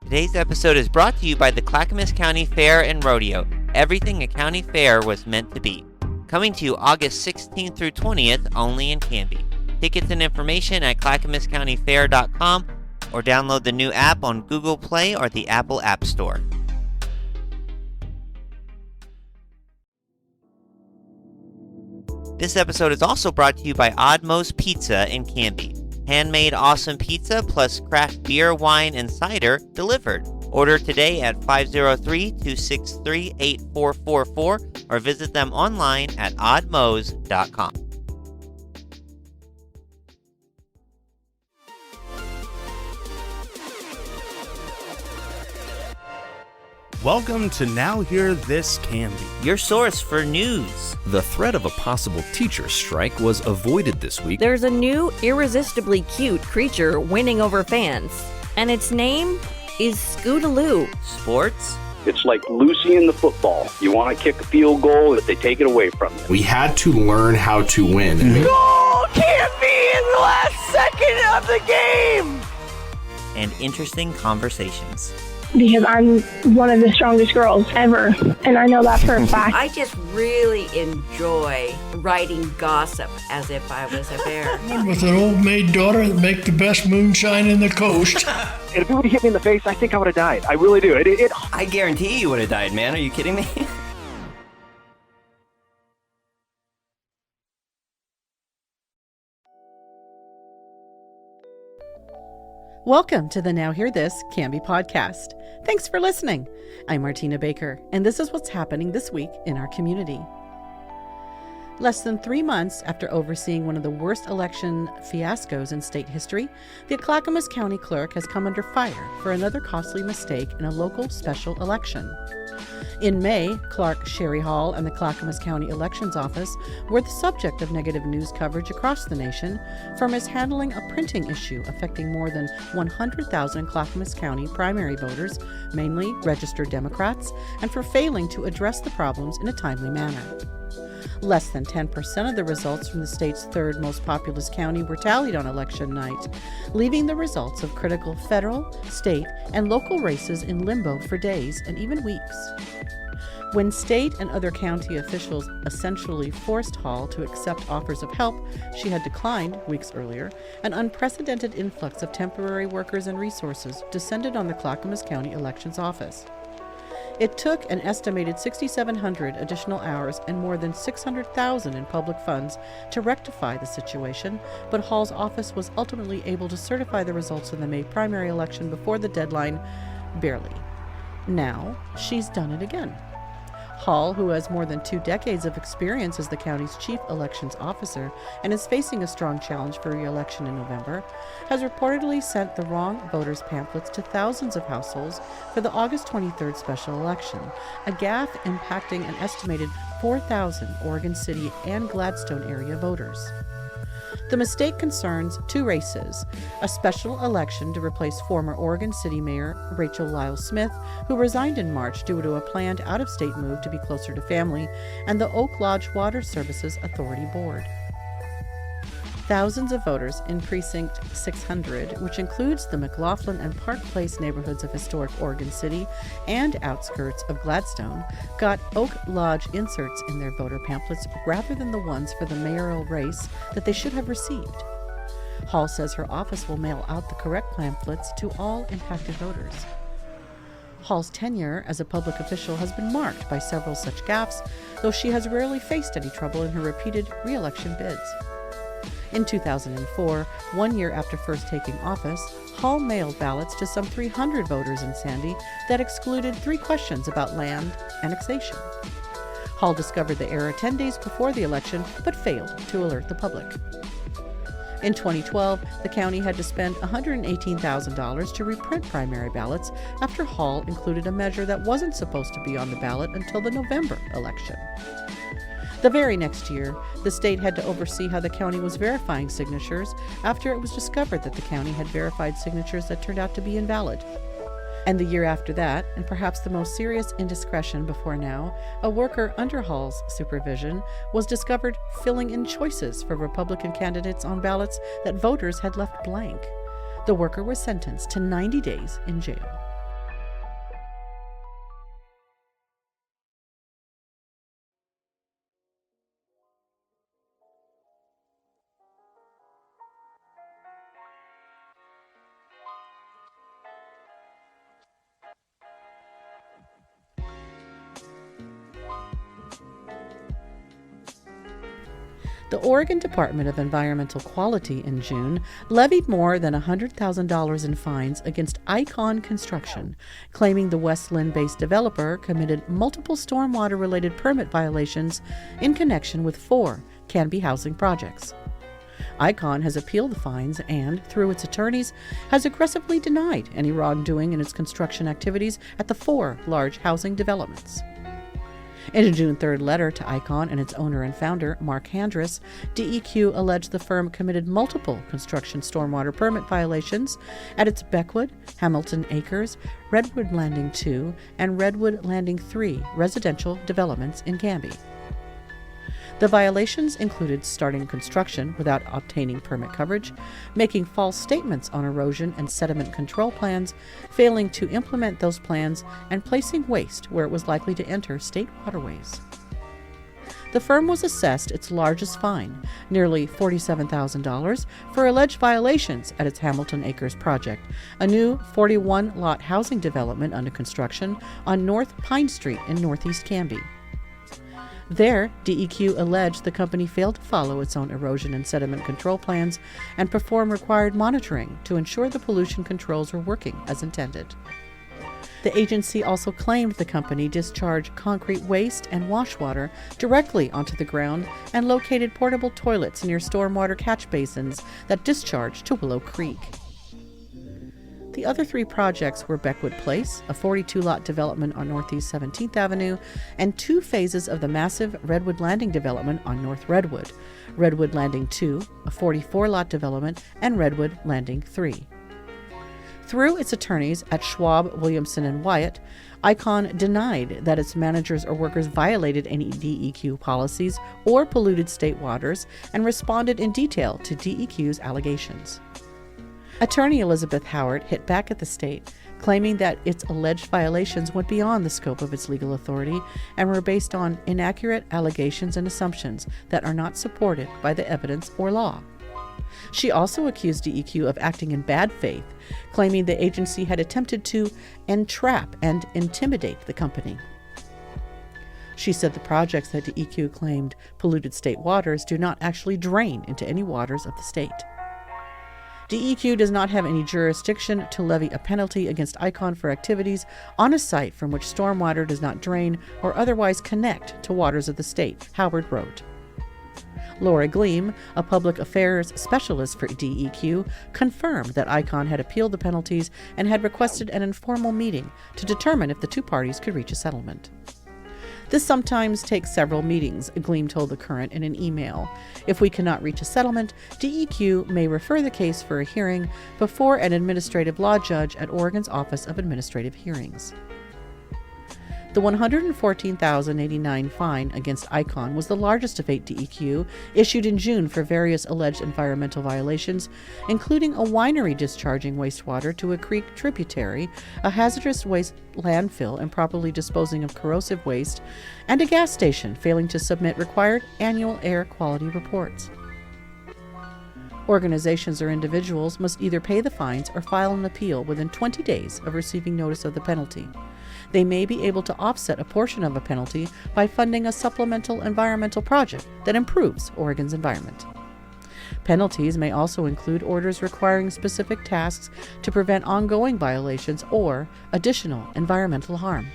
Today's episode is brought to you by the Clackamas County Fair and Rodeo. Everything a county fair was meant to be. Coming to you August 16th through 20th, only in Canby. Tickets and information at clackamascountyfair.com or download the new app on Google Play or the Apple App Store. This episode is also brought to you by Oddmo's Pizza in Canby. Handmade awesome pizza plus craft beer, wine, and cider delivered. Order today at 503-263-8444 or visit them online at oddmos.com. Welcome to Now Hear This Canby, your source for news. The threat of a possible teacher strike was avoided this week. There's a new, irresistibly cute creature winning over fans, and its name is Scootaloo. Sports. It's like Lucy in the football. You want to kick a field goal, but they take it away from you. We had to learn how to win. Goal can't be in the last second of the game! And interesting conversations. Because I'm one of the strongest girls ever, and I know that for a fact. I just really enjoy writing gossip as if I was a bear. With an old maid daughter that make the best moonshine in the coast. And if it would have hit me in the face, I think I would have died. I really do. I guarantee you would have died, man. Are you kidding me? Welcome to the Now Hear This Canby podcast. Thanks for listening. I'm Martina Baker, and this is what's happening this week in our community. Less than 3 months after overseeing one of the worst election fiascos in state history, the Clackamas County Clerk has come under fire for another costly mistake in a local special election. In May, Clerk Sherry Hall and the Clackamas County Elections Office were the subject of negative news coverage across the nation for mishandling a printing issue affecting more than 100,000 Clackamas County primary voters, mainly registered Democrats, and for failing to address the problems in a timely manner. Less than 10% of the results from the state's third most populous county were tallied on election night, leaving the results of critical federal, state, and local races in limbo for days and even weeks. When state and other county officials essentially forced Hall to accept offers of help she had declined weeks earlier, an unprecedented influx of temporary workers and resources descended on the Clackamas County Elections Office. It took an estimated 6,700 additional hours and more than $600,000 in public funds to rectify the situation, but Hall's office was ultimately able to certify the results of the May primary election before the deadline, barely. Now, she's done it again. Hall, who has more than 2 decades of experience as the county's chief elections officer and is facing a strong challenge for re-election in November, has reportedly sent the wrong voters' pamphlets to thousands of households for the August 23rd special election, a gaffe impacting an estimated 4,000 Oregon City and Gladstone area voters. The mistake concerns 2 races, a special election to replace former Oregon City Mayor Rachel Lyle Smith, who resigned in March due to a planned out-of-state move to be closer to family, and the Oak Lodge Water Services Authority Board. Thousands of voters in Precinct 600, which includes the McLaughlin and Park Place neighborhoods of historic Oregon City and outskirts of Gladstone, got Oak Lodge inserts in their voter pamphlets rather than the ones for the mayoral race that they should have received. Hall says her office will mail out the correct pamphlets to all impacted voters. Hall's tenure as a public official has been marked by several such gaffes, though she has rarely faced any trouble in her repeated re-election bids. In 2004, 1 year after first taking office, Hall mailed ballots to some 300 voters in Sandy that excluded 3 questions about land annexation. Hall discovered the error 10 days before the election, but failed to alert the public. In 2012, the county had to spend $118,000 to reprint primary ballots after Hall included a measure that wasn't supposed to be on the ballot until the November election. The very next year, the state had to oversee how the county was verifying signatures after it was discovered that the county had verified signatures that turned out to be invalid. And the year after that, and perhaps the most serious indiscretion before now, a worker under Hall's supervision was discovered filling in choices for Republican candidates on ballots that voters had left blank. The worker was sentenced to 90 days in jail. The Oregon Department of Environmental Quality in June levied more than $100,000 in fines against Icon Construction, claiming the West Linn-based developer committed multiple stormwater-related permit violations in connection with 4 Canby housing projects. Icon has appealed the fines and, through its attorneys, has aggressively denied any wrongdoing in its construction activities at the 4 large housing developments. In a June 3rd letter to Icon and its owner and founder, Mark Handress, DEQ alleged the firm committed multiple construction stormwater permit violations at its Beckwood, Hamilton Acres, Redwood Landing 2, and Redwood Landing 3 residential developments in Canby. The violations included starting construction without obtaining permit coverage, making false statements on erosion and sediment control plans, failing to implement those plans, and placing waste where it was likely to enter state waterways. The firm was assessed its largest fine, nearly $47,000, for alleged violations at its Hamilton Acres project, a new 41-lot housing development under construction on North Pine Street in Northeast Canby. There, DEQ alleged the company failed to follow its own erosion and sediment control plans and perform required monitoring to ensure the pollution controls were working as intended. The agency also claimed the company discharged concrete waste and wash water directly onto the ground and located portable toilets near stormwater catch basins that discharged to Willow Creek. The other 3 projects were Beckwood Place, a 42-lot development on Northeast 17th Avenue, and 2 phases of the massive Redwood Landing development on North Redwood, Redwood Landing 2, a 44-lot development, and Redwood Landing 3. Through its attorneys at Schwab, Williamson, and Wyatt, Icon denied that its managers or workers violated any DEQ policies or polluted state waters and responded in detail to DEQ's allegations. Attorney Elizabeth Howard hit back at the state, claiming that its alleged violations went beyond the scope of its legal authority and were based on inaccurate allegations and assumptions that are not supported by the evidence or law. She also accused DEQ of acting in bad faith, claiming the agency had attempted to entrap and intimidate the company. She said the projects that DEQ claimed polluted state waters do not actually drain into any waters of the state. DEQ does not have any jurisdiction to levy a penalty against Icon for activities on a site from which stormwater does not drain or otherwise connect to waters of the state, Howard wrote. Laura Gleam, a public affairs specialist for DEQ, confirmed that Icon had appealed the penalties and had requested an informal meeting to determine if the 2 parties could reach a settlement. This sometimes takes several meetings, Gleam told The Current in an email. If we cannot reach a settlement, DEQ may refer the case for a hearing before an administrative law judge at Oregon's Office of Administrative Hearings. The $114,089 fine against Icon was the largest of 8 DEQ issued in June for various alleged environmental violations, including a winery discharging wastewater to a creek tributary, a hazardous waste landfill improperly disposing of corrosive waste, and a gas station failing to submit required annual air quality reports. Organizations or individuals must either pay the fines or file an appeal within 20 days of receiving notice of the penalty. They may be able to offset a portion of a penalty by funding a supplemental environmental project that improves Oregon's environment. Penalties may also include orders requiring specific tasks to prevent ongoing violations or additional environmental harm.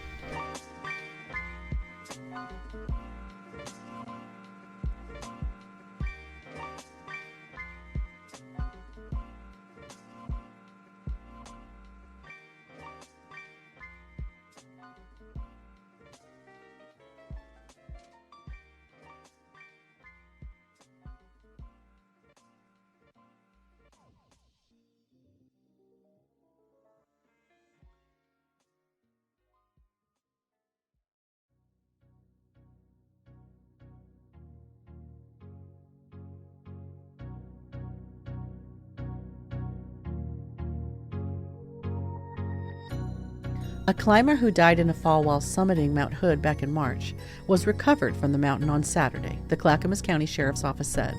A climber who died in a fall while summiting Mount Hood back in March was recovered from the mountain on Saturday, the Clackamas County Sheriff's Office said.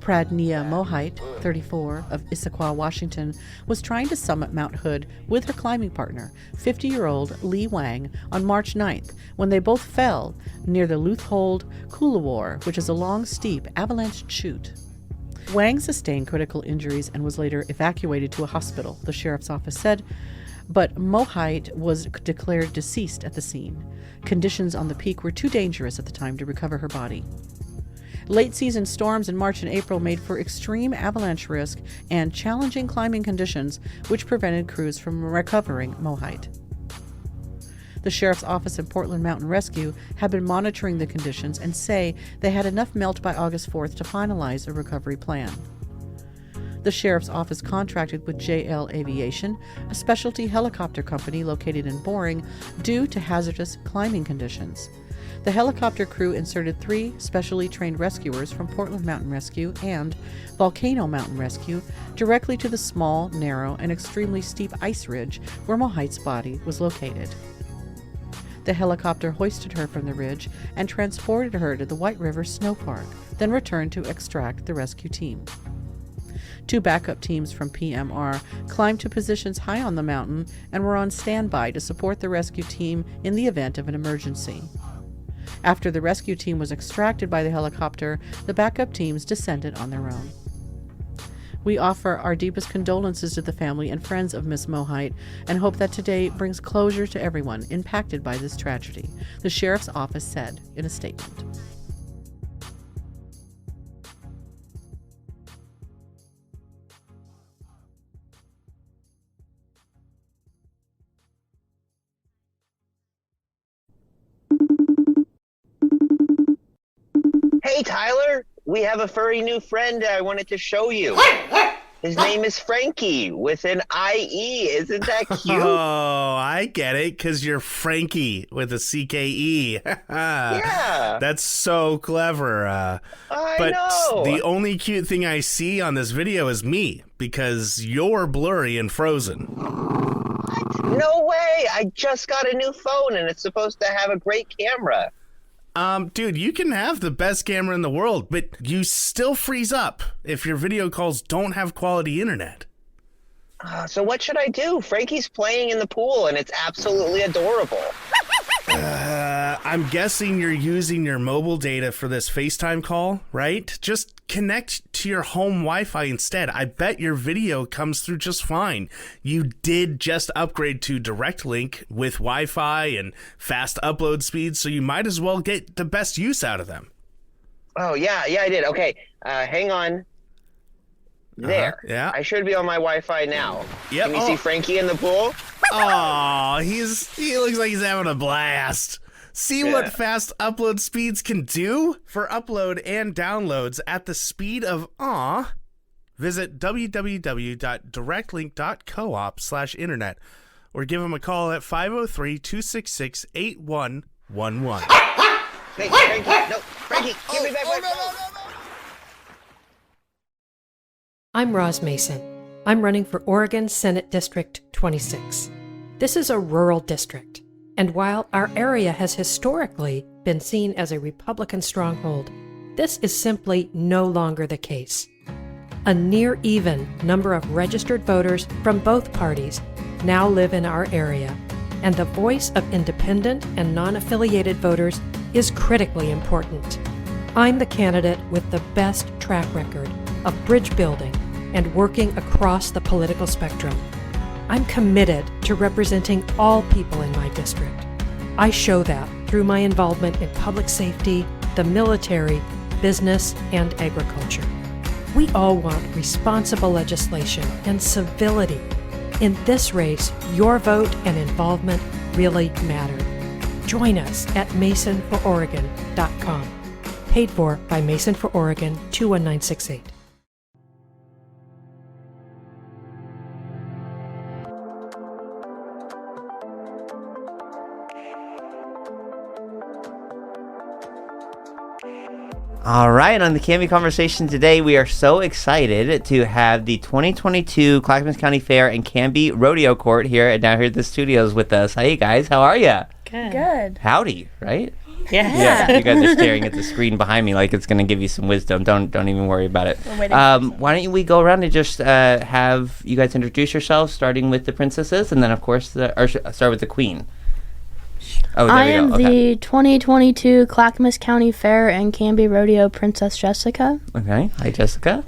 Pradnia Mohite, 34, of Issaquah, Washington, was trying to summit Mount Hood with her climbing partner, 50-year-old Lee Wang, on March 9th when they both fell near the Luthold Coolawar, which is a long, steep avalanche chute. Wang sustained critical injuries and was later evacuated to a hospital, the sheriff's office said, but Mohite was declared deceased at the scene. Conditions on the peak were too dangerous at the time to recover her body. Late-season storms in March and April made for extreme avalanche risk and challenging climbing conditions, which prevented crews from recovering Mohite. The sheriff's office and Portland Mountain Rescue have been monitoring the conditions and say they had enough melt by August 4th to finalize a recovery plan. The sheriff's office contracted with JL Aviation, a specialty helicopter company located in Boring, due to hazardous climbing conditions. The helicopter crew inserted 3 specially trained rescuers from Portland Mountain Rescue and Volcano Mountain Rescue directly to the small, narrow, and extremely steep ice ridge where Mohite's body was located. The helicopter hoisted her from the ridge and transported her to the White River Snow Park, then returned to extract the rescue team. 2 backup teams from PMR climbed to positions high on the mountain and were on standby to support the rescue team in the event of an emergency. After the rescue team was extracted by the helicopter, the backup teams descended on their own. We offer our deepest condolences to the family and friends of Miss Mohite and hope that today brings closure to everyone impacted by this tragedy, the sheriff's office said in a statement. Hey, Tyler, we have a furry new friend I wanted to show you. His name is Frankie with an IE. Isn't that cute? Oh, I get it, because you're Frankie with a CKE. Yeah. That's so clever. I know. The only cute thing I see on this video is me, because you're blurry and frozen. No way. I just got a new phone, and it's supposed to have a great camera. Dude, you can have the best camera in the world, but you still freeze up if your video calls don't have quality internet. So what should I do? Frankie's playing in the pool, and it's absolutely adorable. I'm guessing you're using your mobile data for this FaceTime call, right? Just connect to your home Wi-Fi instead. I bet your video comes through just fine. You did just upgrade to Direct Link with Wi-Fi and fast upload speeds, so you might as well get the best use out of them. Oh, yeah, I did. Okay, hang on. There. Yeah. I should be on my Wi-Fi now. Yep. Can you see Frankie in the pool? Oh, he looks like he's having a blast. See what fast upload speeds can do? For upload and downloads at the speed of aw, visit www.directlink.coop/internet or give him a call at 503-266-8111. Hey, Frankie, no, Frankie, give me back my phone. I'm Roz Mason. I'm running for Oregon Senate District 26. This is a rural district, and while our area has historically been seen as a Republican stronghold, this is simply no longer the case. A near even number of registered voters from both parties now live in our area, and the voice of independent and non-affiliated voters is critically important. I'm the candidate with the best track record of bridge building and working across the political spectrum. I'm committed to representing all people in my district. I show that through my involvement in public safety, the military, business, and agriculture. We all want responsible legislation and civility. In this race, your vote and involvement really matter. Join us at masonfororegon.com. Paid for by Mason for Oregon 21968. All right, on the Canby Conversation today, we are so excited to have the 2022 Clackamas County Fair and Canby Rodeo Court here at Now Here at the Studios with us. Hey guys, how are ya? Good. Howdy, right? Yeah. You guys are staring at the screen behind me like it's going to give you some wisdom. Don't even worry about it. Why don't we go around and just have you guys introduce yourselves, starting with the princesses, and then of course start with the queen. Oh, there I we go. am the 2022 Clackamas County Fair and Canby Rodeo Princess Jessica. Okay. Hi, Jessica.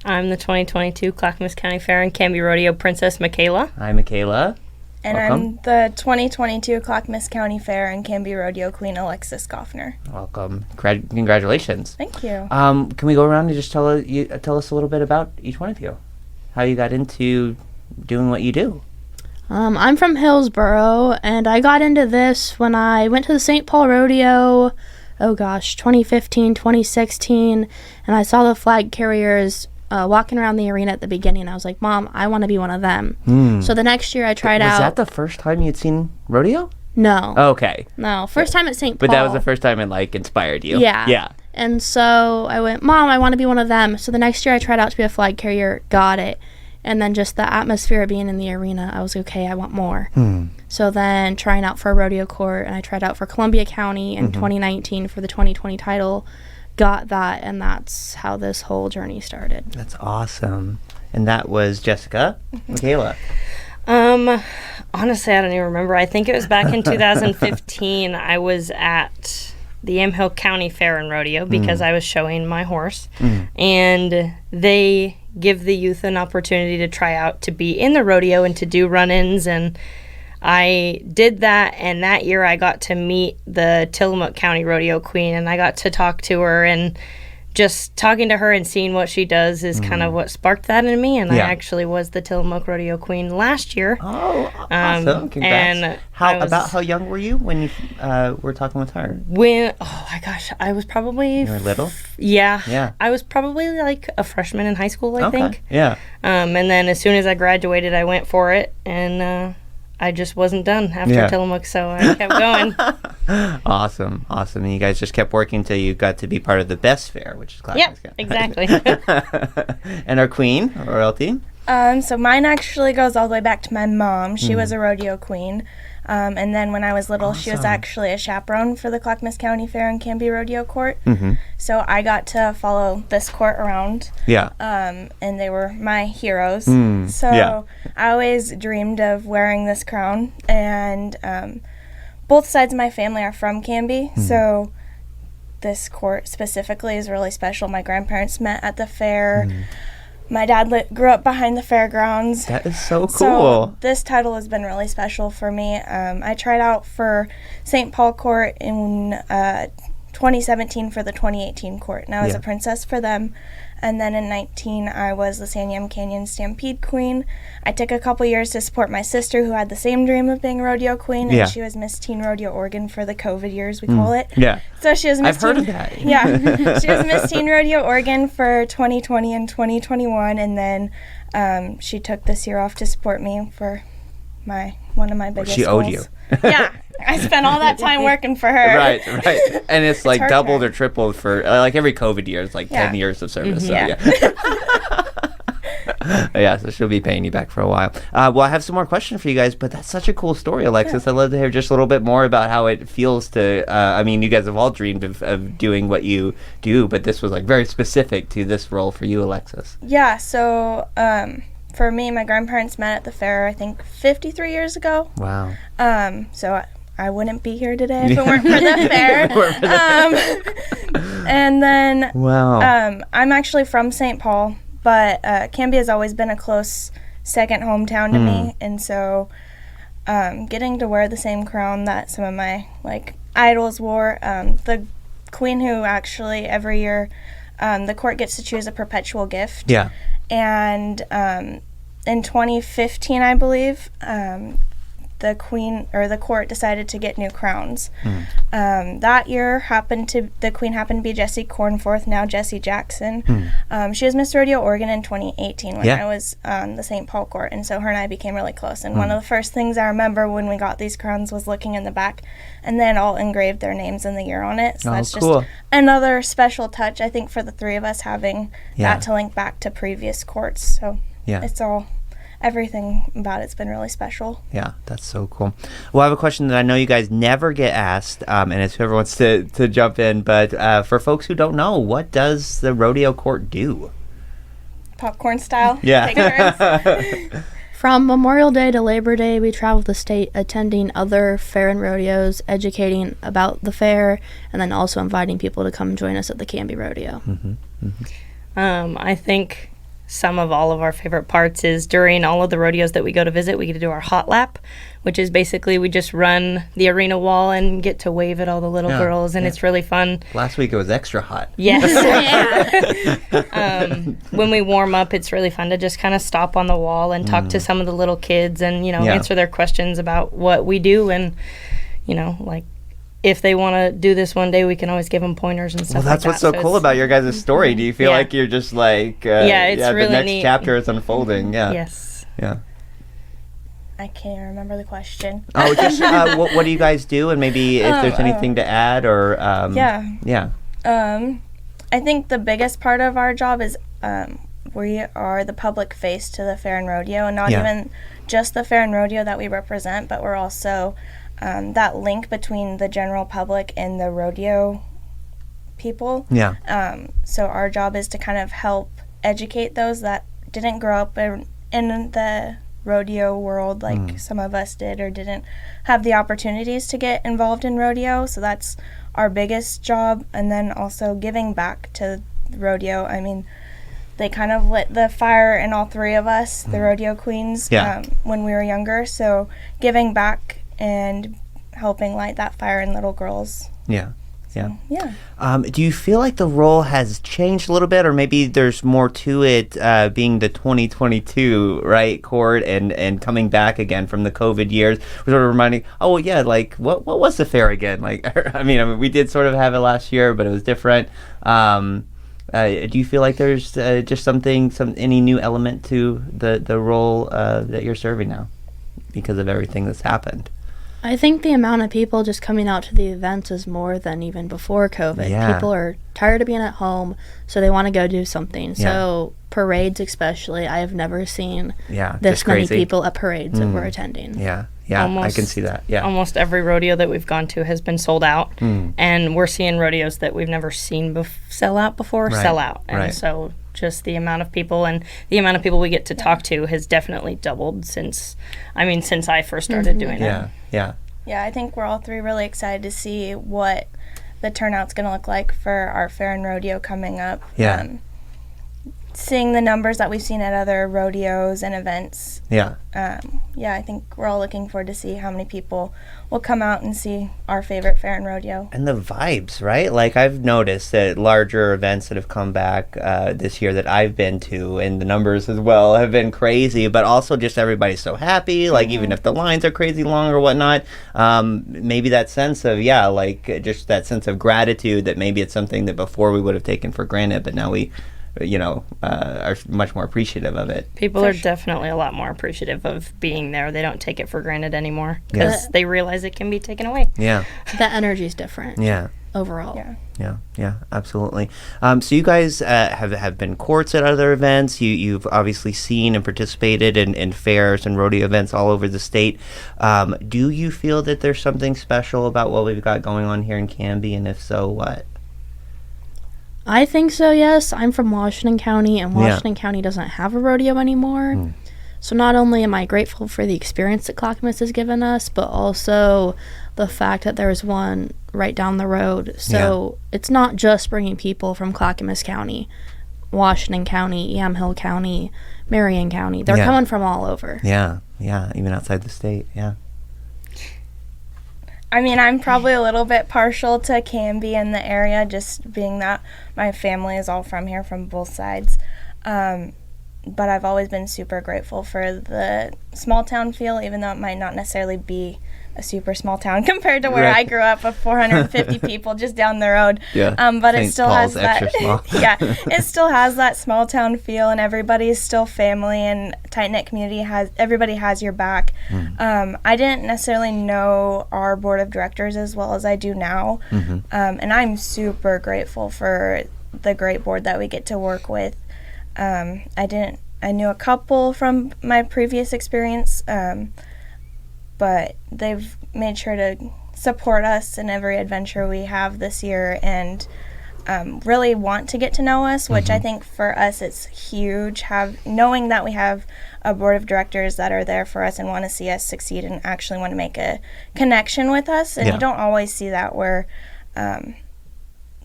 I'm the 2022 Clackamas County Fair and Canby Rodeo Princess Mikayla. Hi, Mikayla. And welcome. I'm the 2022 Clackamas County Fair and Canby Rodeo Queen Alexis Goughnour. Welcome. Congratulations. Thank you. Can we go around and just tell us a little bit about each one of you? How you got into doing what you do? I'm from Hillsboro, and I got into this when I went to the St. Paul Rodeo, 2015, 2016, and I saw the flag carriers walking around the arena at the beginning. I was like, Mom, I want to be one of them. So the next year I tried out. Was that the first time you'd seen rodeo? No. Okay. No, first time at St. Paul. But that was the first time it inspired you. Yeah. Yeah. And so I went, Mom, I want to be one of them. So the next year I tried out to be a flag carrier, got it. And then just the atmosphere of being in the arena, I was okay, I want more. So then trying out for a rodeo court, and I tried out for Columbia County in 2019 for the 2020 title, got that, and that's how this whole journey started. That's awesome. And that was Jessica. Mikayla. Honestly, I don't even remember. I think it was back in 2015. I was at the Yamhill County Fair and Rodeo because I was showing my horse, and they give the youth an opportunity to try out to be in the rodeo and to do run-ins, and I did that, and that year I got to meet the Tillamook County Rodeo Queen, and I got to talk to her, and just talking to her and seeing what she does is kind of what sparked that in me, and I actually was the Tillamook Rodeo Queen last year. Oh, awesome. Congrats. And how young were you when you were talking with her? Oh my gosh, I was probably... You were little? Yeah. I was probably like a freshman in high school, I think. Yeah. And then as soon as I graduated, I went for it, and I just wasn't done after Tillamook, so I kept going. Awesome. And you guys just kept working until you got to be part of the best fair, which is Clackamas. Yep, exactly. And our queen, royalty? So mine actually goes all the way back to my mom. She was a rodeo queen. And then when I was little, she was actually a chaperone for the Clackamas County Fair and Canby Rodeo Court. So I got to follow this court around. Yeah. And they were my heroes. I always dreamed of wearing this crown. And both sides of my family are from Canby. So this court specifically is really special. My grandparents met at the fair. My dad grew up behind the fairgrounds. That is so cool. So this title has been really special for me. I tried out for St. Paul Court in 2017 for the 2018 court, and I was a princess for them. And then in 19, I was the San Yam Canyon Stampede Queen. I took a couple years to support my sister, who had the same dream of being a rodeo queen, and she was Miss Teen Rodeo Oregon for the COVID years, we call it. Yeah. So she was Miss I've heard of that. Yeah. She was Miss Teen Rodeo Oregon for 2020 and 2021, and then she took this year off to support me for one of my biggest She owed goals. you. Yeah. I spent all that time working for her. Right. And it's like doubled or tripled for like every COVID year. It's like 10 years of service. So so she'll be paying you back for a while. Well, I have some more questions for you guys, but that's such a cool story, Alexis. I'd love to hear just a little bit more about how it feels to, I mean, you guys have all dreamed of doing what you do, but this was like very specific to this role for you, Alexis. Yeah, so for me, my grandparents met at the fair, I think 53 years ago. Wow. So I wouldn't be here today if it weren't for the fair. And then I'm actually from St. Paul, but Canby has always been a close second hometown to me, and so getting to wear the same crown that some of my idols wore, the queen who actually every year the court gets to choose a perpetual gift. Yeah. And in 2015, I believe, the court decided to get new crowns. That year the queen happened to be Jessie Cornforth, now Jessie Jackson. She was Miss Rodeo Oregon in 2018 when I was on the St. Paul court, and so her and I became really close. And one of the first things I remember when we got these crowns was looking in the back, and then all engraved their names and the year on it. So that's just another special touch, I think, for the three of us having that to link back to previous courts. So it's all everything about it's been really special. Yeah, that's so cool. Well, I have a question that I know you guys never get asked, and if whoever wants to jump in, but for folks who don't know, what does the rodeo court do? Popcorn style. Yeah. Take turns. From Memorial Day to Labor Day, we travel the state attending other fair and rodeos, educating about the fair, and then also inviting people to come join us at the Canby Rodeo. I think some of all of our favorite parts is during all of the rodeos that we go to visit, we get to do our hot lap, which is basically we just run the arena wall and get to wave at all the little girls, and it's really fun. Last week it was extra hot. Yes. When we warm up, it's really fun to just kind of stop on the wall and talk to some of the little kids and, answer their questions about what we do. And, like, if they want to do this one day, we can always give them pointers and stuff like that. Well, that's what's so cool about your guys' story. Do you feel like you're just like, it's really the next neat. chapter is unfolding? Yeah. Yes. Yeah. I can't remember the question. Oh, just what do you guys do, and maybe if there's anything to add, or yeah. I think the biggest part of our job is we are the public face to the fair and rodeo, and not even just the fair and rodeo that we represent, but we're also that link between the general public and the rodeo people. Yeah. So our job is to kind of help educate those that didn't grow up in the rodeo world like some of us did, or didn't have the opportunities to get involved in rodeo. So that's our biggest job. And then also giving back to the rodeo. I mean, they kind of lit the fire in all three of us, the rodeo queens, when we were younger. So giving back and helping light that fire in little girls. Yeah. So, yeah. Do you feel like the role has changed a little bit, or maybe there's more to it being the 2022, right, court, and coming back again from the COVID years? We're sort of reminding, like, what was the fair again? Like, I mean, we did sort of have it last year, but it was different. Do you feel like there's just any new element to the role that you're serving now because of everything that's happened? I think the amount of people just coming out to the events is more than even before COVID. Yeah. People are tired of being at home, so they want to go do something. So parades especially, I have never seen this many people at parades that we're attending. Yeah, I can see that. Yeah, almost every rodeo that we've gone to has been sold out, and we're seeing rodeos that we've never seen sell out before sell out. And so just the amount of people and the amount of people we get to talk to has definitely doubled since I first started doing it. Yeah, I think we're all three really excited to see what the turnout's going to look like for our fair and rodeo coming up. Seeing the numbers that we've seen at other rodeos and events. I think we're all looking forward to see how many people will come out and see our favorite fair and rodeo. And the vibes, right? Like, I've noticed that larger events that have come back this year that I've been to, and the numbers as well, have been crazy, but also just everybody's so happy, like, even if the lines are crazy long or whatnot, maybe that sense of, just that sense of gratitude that maybe it's something that before we would have taken for granted, but now we are much more appreciative of it. People are definitely a lot more appreciative of being there. They don't take it for granted anymore because they realize it can be taken away. Yeah. The energy is different. Yeah. Overall. Yeah, absolutely. So you guys have been courts at other events. You've obviously seen and participated in fairs and rodeo events all over the state. Do you feel that there's something special about what we've got going on here in Canby, and if so, what? I think so, yes. I'm from Washington County, and Washington County doesn't have a rodeo anymore. So not only am I grateful for the experience that Clackamas has given us, but also the fact that there's one right down the road. So it's not just bringing people from Clackamas County, Washington County, Yamhill County, Marion County. They're coming from all over. Yeah, even outside the state, I mean, I'm probably a little bit partial to Canby in the area, just being that my family is all from here, from both sides. But I've always been super grateful for the small town feel, even though it might not necessarily be a super small town compared to where I grew up with 450 people just down the road. But it still has that. It still has that small town feel, and everybody's still family, and tight knit community everybody has your back. I didn't necessarily know our board of directors as well as I do now, and I'm super grateful for the great board that we get to work with. I didn't I knew a couple from my previous experience, but they've made sure to support us in every adventure we have this year and really want to get to know us, which I think for us it's huge. Knowing that we have a board of directors that are there for us and want to see us succeed and actually want to make a connection with us, and you don't always see that where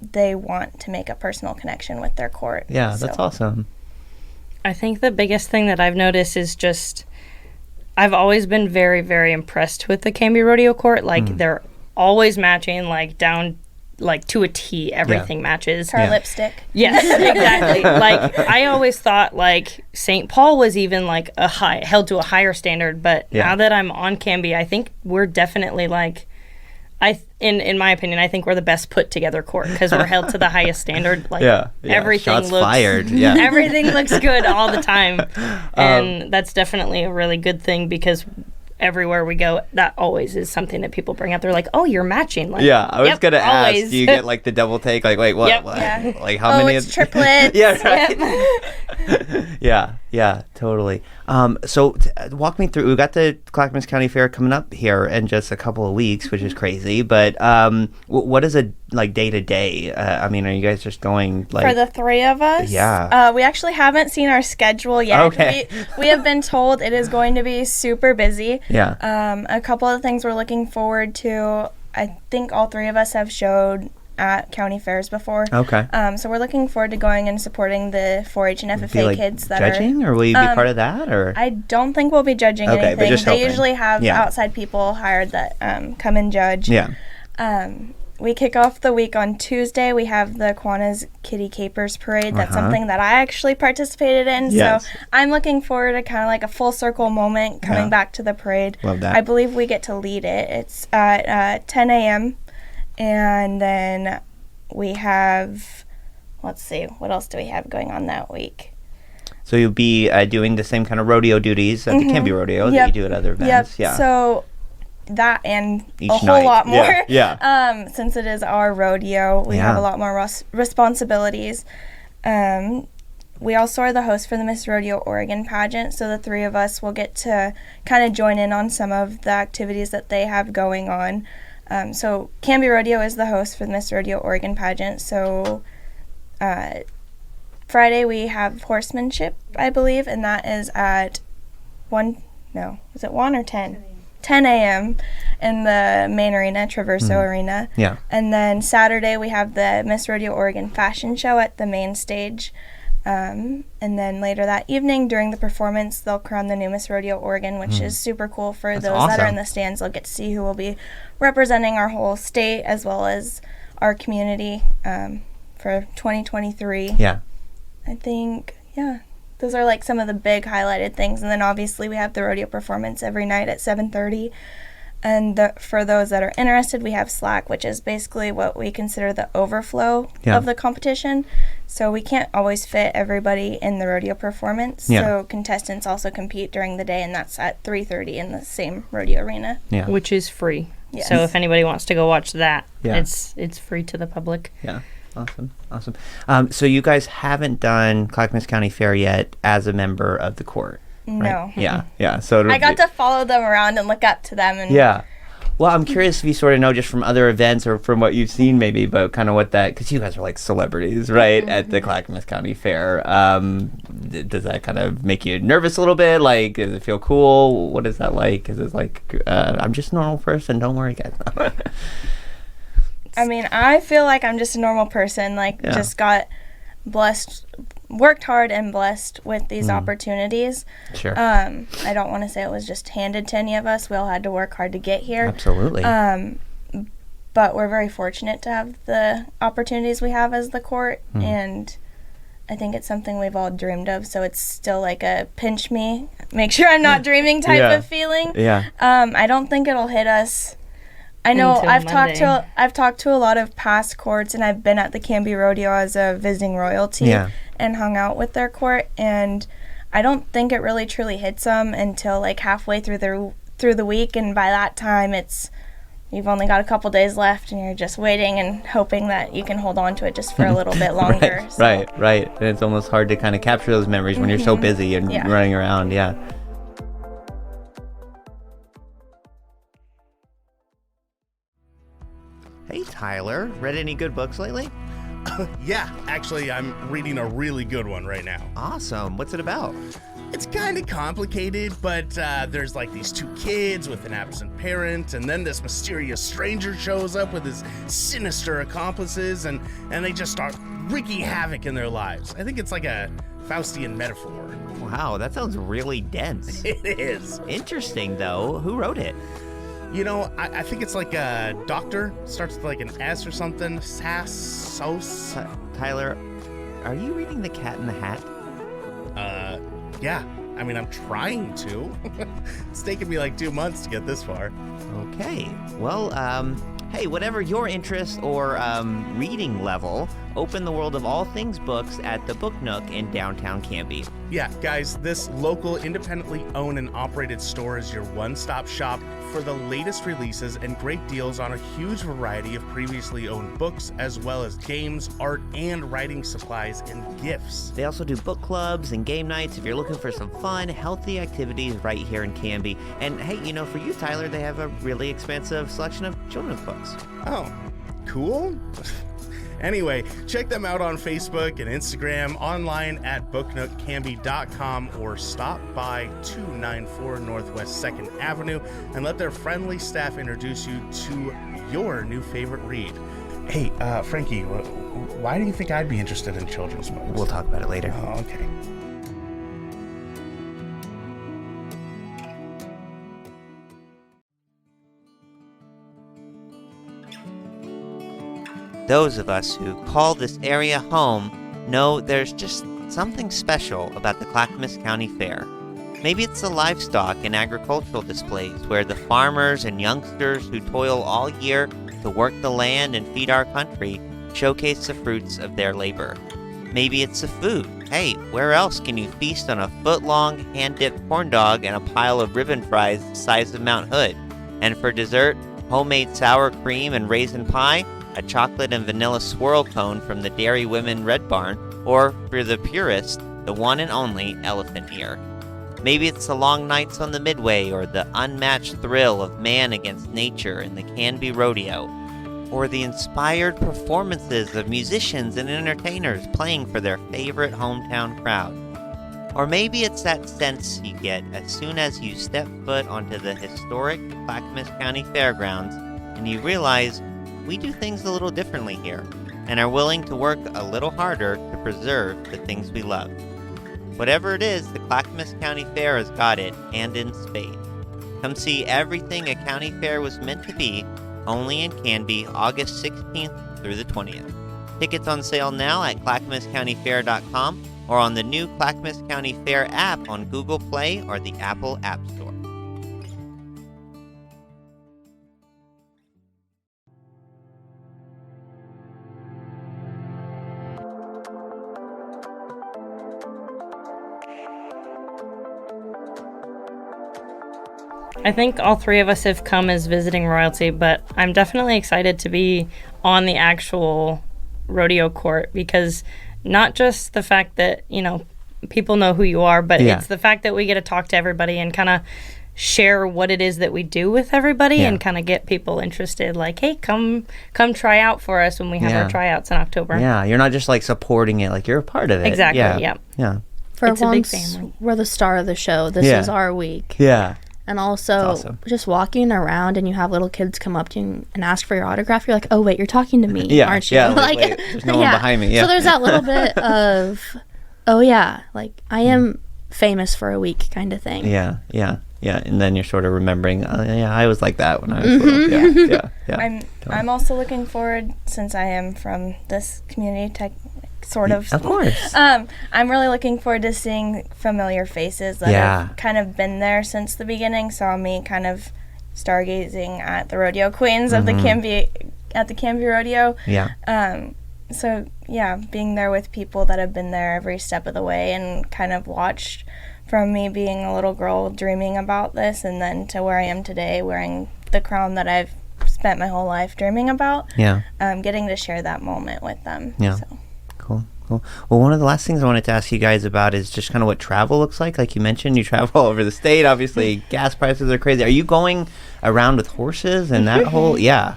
they want to make a personal connection with their court. Yeah, that's awesome. I think the biggest thing that I've noticed is just I've always been very, very impressed with the Canby Rodeo Court. Like, they're always matching, like, down, like, to a T. Everything matches. Her lipstick. Yes, exactly. Like, I always thought, like, St. Paul was even, like, held to a higher standard. But now that I'm on Canby, I think we're definitely, like, in my opinion, I think we're the best put together court because we're held to the highest standard. Like everything Shots looks fired. Yeah. Everything looks good all the time. And that's definitely a really good thing because everywhere we go, that always is something that people bring up. They're like, "Oh, you're matching." Like, I was gonna always. ask. Do you get like the double take? Like, wait, what? What? Yeah. Like, how many? It's triplets. Yeah, totally. So walk me through. We've got the Clackamas County Fair coming up here in just a couple of weeks, which is crazy. But what is a like day to day? I mean, are you guys just going like for the three of us? Yeah. We actually haven't seen our schedule yet. Okay. We have been told it is going to be super busy. Yeah. A couple of things we're looking forward to. I think all three of us have showed at county fairs before. Okay. So we're looking forward to going and supporting the 4-H and FFA kids that judging, or will you be part of that? Or I don't think we'll be judging anything. But just they helping. usually have outside people hired that come and judge. Yeah. We kick off the week on Tuesday. We have the Kiwanis Kitty Capers Parade. That's something that I actually participated in. Yes. So I'm looking forward to kind of like a full circle moment coming back to the parade. Love that. I believe we get to lead it. It's at 10 a.m. And then we have, let's see, what else do we have going on that week? So you'll be doing the same kind of rodeo duties at the Canby Rodeo that you do at other events. Yeah. So that and Each a whole night. lot more. Yeah. Since it is our rodeo, we have a lot more responsibilities. We also are the host for the Miss Rodeo Oregon pageant, so the three of us will get to kind of join in on some of the activities that they have going on. So Canby Rodeo is the host for the Miss Rodeo Oregon pageant. So Friday we have horsemanship, I believe, and that is at 1 or 10? 10 a.m. in the main arena, Traverso Arena. Yeah. And then Saturday we have the Miss Rodeo Oregon fashion show at the main stage. And then later that evening during the performance, they'll crown the new Miss Rodeo Oregon, which is super cool for those that are in the stands. They'll get to see who will be representing our whole state as well as our community for 2023. Yeah. I think, those are like some of the big highlighted things. And then obviously we have the rodeo performance every night at 7:30. And for those that are interested, we have Slack, which is basically what we consider the overflow of the competition. So we can't always fit everybody in the rodeo performance. Yeah. So contestants also compete during the day, and that's at 3:30 in the same rodeo arena. Yeah. Which is free. Yes. So if anybody wants to go watch that, Yeah. it's free to the public. Yeah. Awesome. So you guys haven't done Clackamas County Fair yet as a member of the court, right? No. Yeah. So I got to follow them around and look up to them. And Yeah. Well, I'm curious if you sort of know just from other events or from what you've seen maybe, but kind of what that, because you guys are like celebrities, right, at the Clackamas County Fair. Does that kind of make you nervous a little bit? Like, does it feel cool? What is that like? Is it like, I'm just a normal person, don't worry, guys. I mean, I feel like I'm just a normal person, just got blessed, worked hard and blessed with these opportunities. Sure. I don't want to say it was just handed to any of us. We all had to work hard to get here. Absolutely. But we're very fortunate to have the opportunities we have as the court, and I think it's something we've all dreamed of, so it's still like a pinch me, make sure I'm not dreaming type of feeling. Yeah. I don't think it'll hit us. I know Until I've talked to a lot of past courts, and I've been at the Canby Rodeo as a visiting royalty and hung out with their court, and I don't think it really truly hits them until like halfway through the week, and by that time it's you've only got a couple days left and you're just waiting and hoping that you can hold on to it just for a little bit longer. Right. And it's almost hard to kind of capture those memories when you're so busy and running around. Yeah. Hey, Tyler, read any good books lately? Yeah, actually, I'm reading a really good one right now. Awesome. What's it about? It's kind of complicated, but there's like these two kids with an absent parent, and then this mysterious stranger shows up with his sinister accomplices, and they just start wreaking havoc in their lives. I think it's like a Faustian metaphor. Wow, that sounds really dense. It is. Interesting, though. Who wrote it? You know, I think it's like a doctor. Starts with like an S or something. Sos. Tyler, are you reading The Cat in the Hat? Yeah. I mean, I'm trying to. It's taken me like 2 months to get this far. Okay. Well, hey, whatever your interest or reading level, open the world of all things books at the Book Nook in downtown Canby. Yeah, guys, this local, independently owned and operated store is your one-stop shop for the latest releases and great deals on a huge variety of previously owned books, as well as games, art, and writing supplies and gifts. They also do book clubs and game nights if you're looking for some fun, healthy activities right here in Canby. And hey, you know, for you, Tyler, they have a really expansive selection of children's books. Oh, cool. Anyway, check them out on Facebook and Instagram, online at booknookcanby.com, or stop by 294 Northwest 2nd Avenue and let their friendly staff introduce you to your new favorite read. Hey, Frankie, why do you think I'd be interested in children's books? We'll talk about it later. Oh, okay. Those of us who call this area home know there's just something special about the Clackamas County Fair. Maybe it's the livestock and agricultural displays where the farmers and youngsters who toil all year to work the land and feed our country showcase the fruits of their labor. Maybe it's the food. Hey, where else can you feast on a foot-long hand-dipped corn dog and a pile of ribbon fries the size of Mount Hood? And for dessert, homemade sour cream and raisin pie, a chocolate and vanilla swirl cone from the Dairy Women Red Barn, or, for the purist, the one and only elephant ear. Maybe it's the long nights on the Midway, or the unmatched thrill of man against nature in the Canby Rodeo, or the inspired performances of musicians and entertainers playing for their favorite hometown crowd. Or maybe it's that sense you get as soon as you step foot onto the historic Clackamas County Fairgrounds and you realize we do things a little differently here, and are willing to work a little harder to preserve the things we love. Whatever it is, the Clackamas County Fair has got it, and in spades. Come see everything a county fair was meant to be, only in Canby, August 16th through the 20th. Tickets on sale now at clackamascountyfair.com or on the new Clackamas County Fair app on Google Play or the Apple App Store. I think all three of us have come as visiting royalty, but I'm definitely excited to be on the actual rodeo court, because not just the fact that, you know, people know who you are, but it's the fact that we get to talk to everybody and kind of share what it is that we do with everybody and kind of get people interested. Like, hey, come try out for us when we have our tryouts in October. Yeah, you're not just like supporting it, like you're a part of it. Exactly, yeah. For it's once, a big family. We're the star of the show. This is our week. Yeah. And also, just walking around and you have little kids come up to you and ask for your autograph, you're like, oh, wait, you're talking to me, aren't you? Yeah, like, wait, there's no one behind me. Yeah. So there's that little bit of, oh, yeah, like, I am famous for a week kind of thing. Yeah. And then you're sort of remembering, I was like that when I was little. Yeah. I'm also looking forward, since I am from this community, sort of. Of course. I'm really looking forward to seeing familiar faces that have kind of been there since the beginning. Saw me kind of stargazing at the rodeo queens of the Canby Rodeo. Yeah. So yeah, being there with people that have been there every step of the way and kind of watched from me being a little girl dreaming about this, and then to where I am today, wearing the crown that I've spent spent my whole life dreaming about. Yeah. Getting to share that moment with them. Yeah. So. Cool. Well, one of the last things I wanted to ask you guys about is just kind of what travel looks like. Like you mentioned, you travel all over the state. Obviously, gas prices are crazy. Are you going around with horses and that whole? Yeah.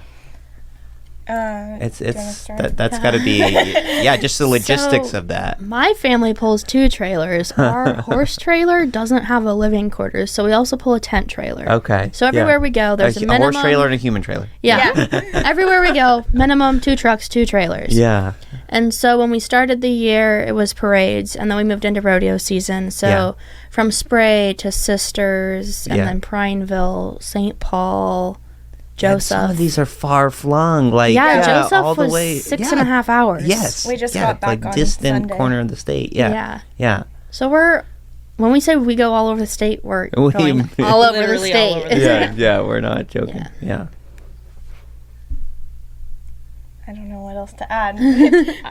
That's got to be just the logistics of that. My family pulls 2 trailers. Our horse trailer doesn't have a living quarters, so we also pull a tent trailer. Okay. So everywhere we go, there's a minimum. A horse trailer and a human trailer. Yeah. Everywhere we go, minimum 2 trucks, 2 trailers. Yeah. And so when we started the year, it was parades, and then we moved into rodeo season. So from Spray to Sisters, and then Prineville, St. Paul, Joseph. And some of these are far flung, Joseph all the was way 6.5 hours. Yes, we just got back on distant Sunday. corner of the state. Yeah. So when we say we go all over the state, we're going all over the state. All over the yeah, we're not joking. Yeah. I don't know what else to add,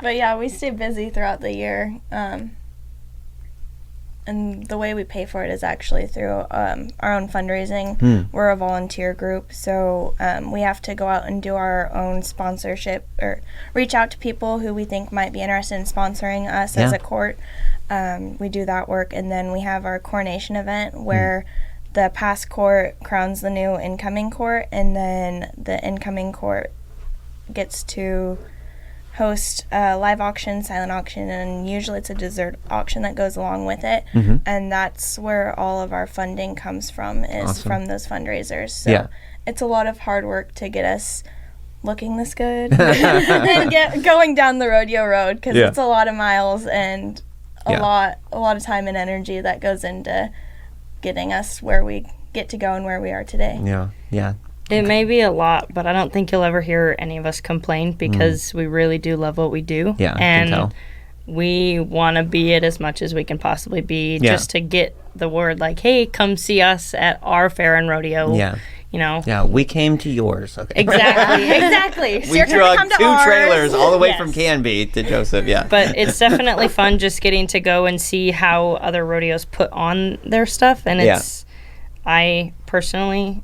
but yeah, we stay busy throughout the year. And the way we pay for it is actually through our own fundraising. We're a volunteer group, so we have to go out and do our own sponsorship or reach out to people who we think might be interested in sponsoring us as a court. We do that work, and then we have our coronation event where the past court crowns the new incoming court, and then the incoming court gets to host a live auction, silent auction, and usually it's a dessert auction that goes along with it. And that's where all of our funding comes from, is from those fundraisers. So it's a lot of hard work to get us looking this good and get going down the rodeo road, because it's a lot of miles and a lot of time and energy that goes into getting us where we get to go and where we are today. Yeah. It may be a lot, but I don't think you'll ever hear any of us complain, because we really do love what we do. Yeah, I and can tell. We want to be it as much as we can possibly be, just to get the word like, hey, come see us at our fair and rodeo. Yeah. You know. Yeah, we came to yours. Okay. Exactly. We drug 2 trailers all the way from Canby to Joseph. Yeah. But it's definitely fun just getting to go and see how other rodeos put on their stuff, and I personally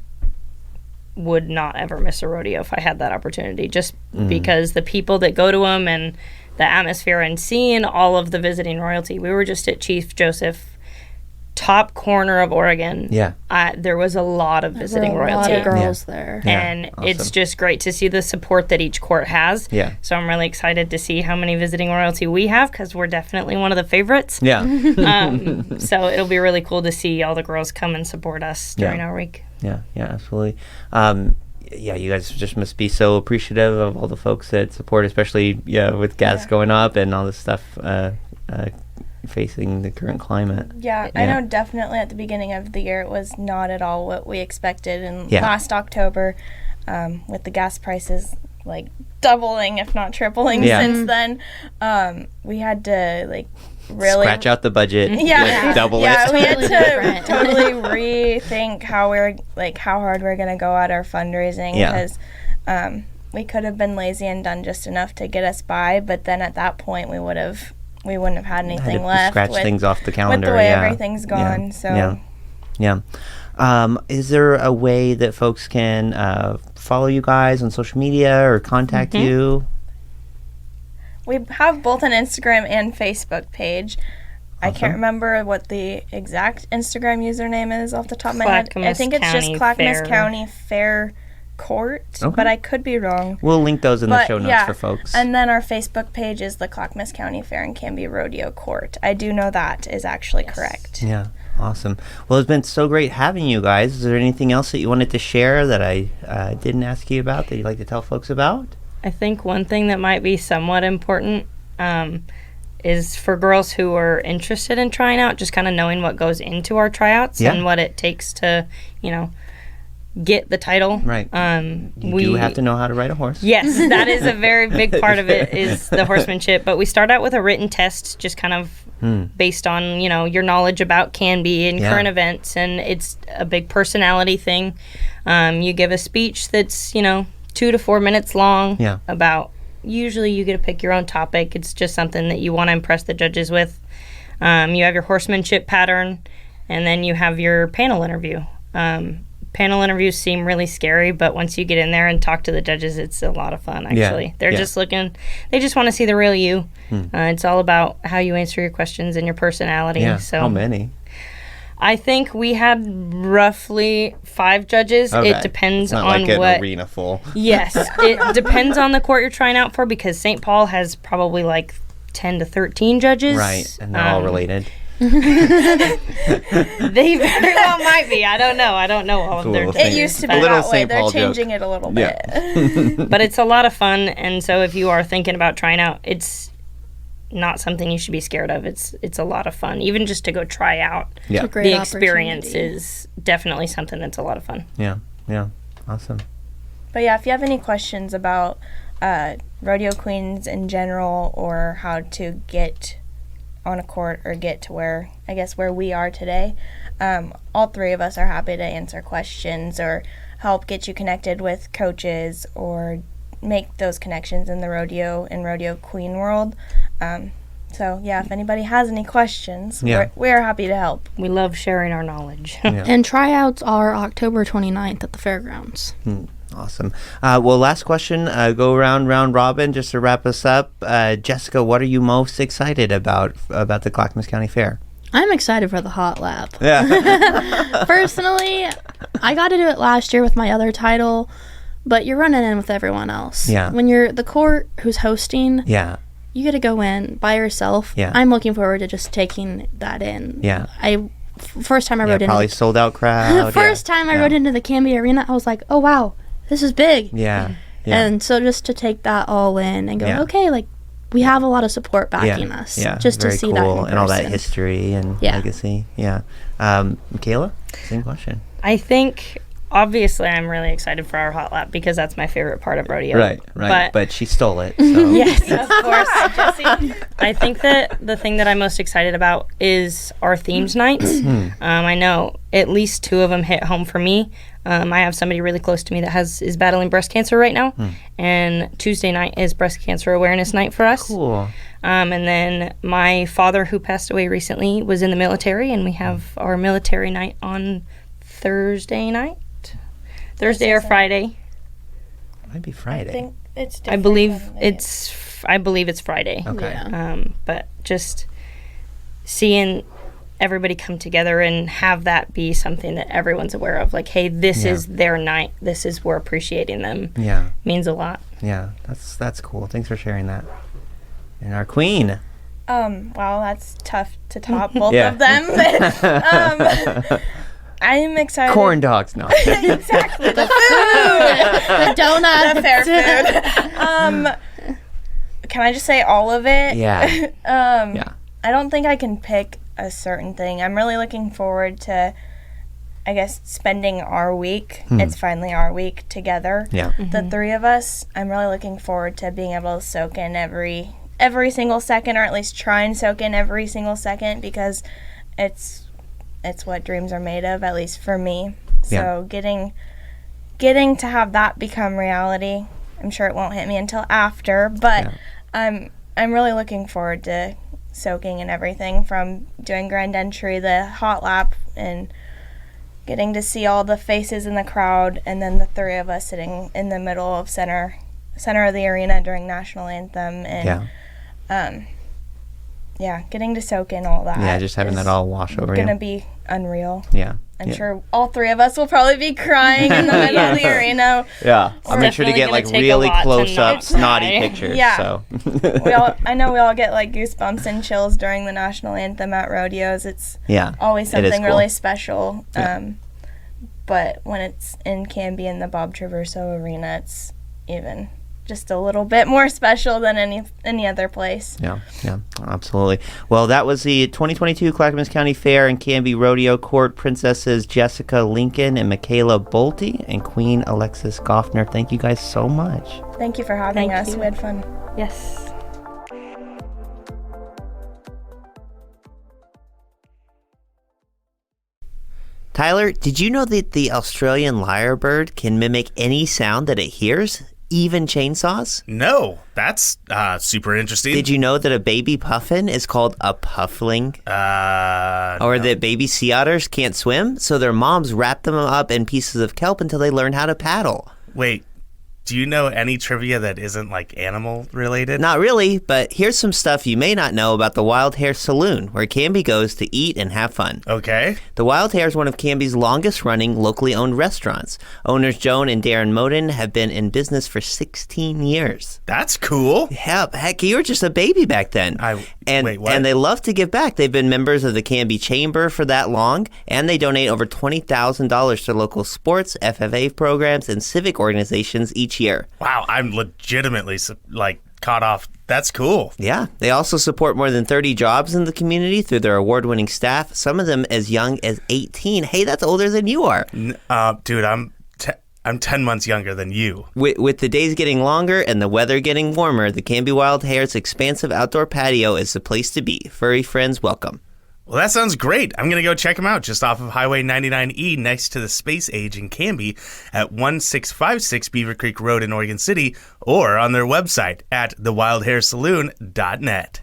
would not ever miss a rodeo if I had that opportunity, just because the people that go to them and the atmosphere and seeing all of the visiting royalty. We were just at Chief Joseph, top corner of Oregon. There was a lot of visiting royalty. A lot of girls there. And it's just great to see the support that each court has. So I'm really excited to see how many visiting royalty we have, because we're definitely one of the favorites. So it'll be really cool to see all the girls come and support us during our week. Yeah, absolutely. You guys just must be so appreciative of all the folks that support, especially with gas going up and all this stuff facing the current climate. I know definitely at the beginning of the year it was not at all what we expected. And last October, with the gas prices like doubling, if not tripling since then, we had to really scratch out the budget, double it. We had to totally rethink how hard we're gonna go at our fundraising, because we could have been lazy and done just enough to get us by, but then at that point we wouldn't have had anything left. Scratch things off the calendar with the way everything's gone. Is there a way that folks can follow you guys on social media or contact you? We have both an Instagram and Facebook page. I can't remember what the exact Instagram username is off the top of my head. I think it's just Clackamas County Fair Court, but I could be wrong. We'll link those in the show notes for folks. And then our Facebook page is the Clackamas County Fair and Canby Rodeo Court. I do know that is actually correct. Yeah, awesome. Well, it's been so great having you guys. Is there anything else that you wanted to share that I didn't ask you about that you'd like to tell folks about? I think one thing that might be somewhat important is for girls who are interested in trying out, just kind of knowing what goes into our tryouts and what it takes to, get the title. Right. You do have to know how to ride a horse. Yes, that is a very big part of it, is the horsemanship. But we start out with a written test, just kind of based on, your knowledge about Canby and current events. And it's a big personality thing. You give a speech that's, 2 to 4 minutes long about, usually you get to pick your own topic. It's just something that you want to impress the judges with. You have your horsemanship pattern, and then you have your panel interview. panel interviews seem really scary, but once you get in there and talk to the judges, it's a lot of fun, actually. They're just they just want to see the real you. It's all about how you answer your questions and your personality. Yeah. So How many? I think we had roughly 5 judges. Okay. It depends It's not on like an what arena full. Yes, it depends on the court you're trying out for, because St. Paul has probably like 10 to 13 judges. Right, and they're all related. They very well might be. I don't know. I don't know all of their. It used to be that way. They're changing it a little bit. But it's a lot of fun, and so if you are thinking about trying out, it's not something you should be scared of. It's a lot of fun, even just to go try out. Yeah, It's a great the experience opportunity. is definitely something that's a lot of fun. Yeah, awesome. But yeah, if you have any questions about rodeo queens in general, or how to get on a court or get to where we are today, all 3 of us are happy to answer questions or help get you connected with coaches or make those connections in the rodeo and rodeo queen world. So yeah, if anybody has any questions, we're happy to help. We love sharing our knowledge. And tryouts are October 29th at the fairgrounds. Awesome. Well, last question. Go around round robin just to wrap us up. Jessica, what are you most excited about the Clackamas County Fair? I'm excited for the hot lap. Yeah. Personally, I got to do it last year with my other title, but you're running in with everyone else. Yeah. When you're the court who's hosting, Yeah. you get to go in by yourself. Yeah. I'm looking forward to just taking that in. Yeah. First time I rode into probably sold out crowd. First time I rode into the Canby Arena, I was like, oh wow, this is big. Yeah. And so just to take that all in and go, Yeah. okay, like we have a lot of support backing us. Yeah. Just Very to see cool. that in and all that person. history and legacy. Yeah. Mikayla, same question. I think obviously I'm really excited for our hot lap because that's my favorite part of rodeo. Right. But she stole it. So. Yes, of course, Jessie. I think that the thing that I'm most excited about is our themes nights. I know at least 2 of them hit home for me. I have somebody really close to me that is battling breast cancer right now, and Tuesday night is breast cancer awareness night for us. Cool. And then my father, who passed away recently, was in the military, and we have our military night on Thursday or Friday. Might be Friday. I think it's I believe it's Friday. Okay. Yeah. But just seeing everybody come together and have that be something that everyone's aware of, like, hey, this is their night. We're appreciating them. Yeah. Means a lot. Yeah. That's cool. Thanks for sharing that. And our queen. Well, that's tough to top both of them. But, I'm excited. Corn dogs, no. Exactly. The food. The donut. The fair food. Can I just say all of it? Yeah. I don't think I can pick a certain thing. I'm really looking forward to, I guess, spending our week. It's finally our week together. Yeah. The 3 of us. I'm really looking forward to being able to soak in every single second, or at least try and soak in every single second, because it's what dreams are made of, at least for me. So getting to have that become reality, I'm sure it won't hit me until after, but I'm really looking forward to soaking in everything, from doing grand entry, the hot lap, and getting to see all the faces in the crowd, and then the 3 of us sitting in the middle of center of the arena during national anthem, and getting to soak in all that. Yeah, just having that all wash over you. It's gonna be unreal. Yeah. I'm sure all 3 of us will probably be crying in the middle of the arena. Yeah. I'll make sure to get like really close up snotty pictures. Yeah. So I know we all get like goosebumps and chills during the national anthem at rodeos. It's always something really special. But when it's in Canby in the Bob Traverso Arena, it's even just a little bit more special than any other place. Yeah, absolutely. Well, that was the 2022 Clackamas County Fair and Canby Rodeo Court. Princesses Jessica Lincoln and Mikayla Bolte and Queen Alexis Goughnour. Thank you guys so much. Thank you for having us. We had fun. Yes. Tyler, did you know that the Australian lyrebird can mimic any sound that it hears? even chainsaws? No, that's super interesting. Did you know that a baby puffin is called a puffling? Or that baby sea otters can't swim, so their moms wrap them up in pieces of kelp until they learn how to paddle. Wait, do you know any trivia that isn't like animal related? Not really, but here's some stuff you may not know about the Wild Hare Saloon, where Canby goes to eat and have fun. Okay. The Wild Hare is one of Canby's longest running locally owned restaurants. Owners Joan and Darren Moden have been in business for 16 years. That's cool. Yeah, heck, you were just a baby back then. Wait, what? And they love to give back. They've been members of the Canby Chamber for that long, and they donate over $20,000 to local sports, FFA programs, and civic organizations each year. Wow, I'm legitimately caught off. That's cool. Yeah, they also support more than 30 jobs in the community through their award-winning staff, some of them as young as 18. Hey, that's older than you are. Dude, I'm 10 months younger than you. With the days getting longer and the weather getting warmer, the Canby Wild Hare's expansive outdoor patio is the place to be. Furry friends welcome. Well, that sounds great. I'm going to go check them out just off of Highway 99E next to the Space Age in Canby at 1656 Beaver Creek Road in Oregon City, or on their website at thewildharesaloon.net.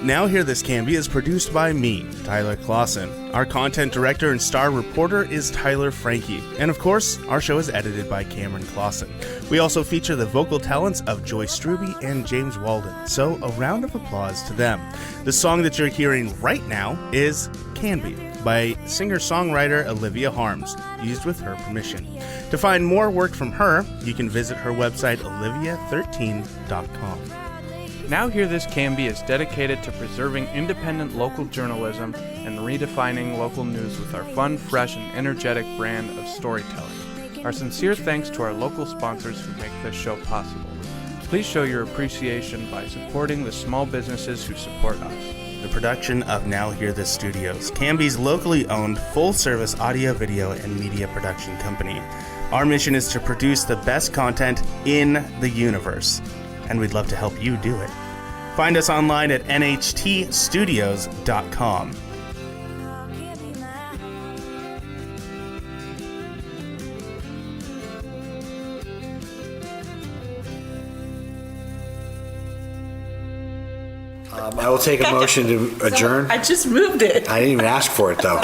Now Hear This Canby is produced by me, Tyler Clausen. Our content director and star reporter is Tyler Frankie. And of course, our show is edited by Cameron Clausen. We also feature the vocal talents of Joy Struby and James Walden, so a round of applause to them. The song that you're hearing right now is Canby by singer-songwriter Olivia Harms, used with her permission. To find more work from her, you can visit her website olivia13.com. Now Hear This Canby is dedicated to preserving independent local journalism and redefining local news with our fun, fresh, and energetic brand of storytelling. Our sincere thanks to our local sponsors who make this show possible. Please show your appreciation by supporting the small businesses who support us. The production of Now Hear This Studios, Canby's locally owned full-service audio, video, and media production company. Our mission is to produce the best content in the universe, and we'd love to help you do it. Find us online at nhtstudios.com. I will take a motion to adjourn. I just moved it. I didn't even ask for it, though.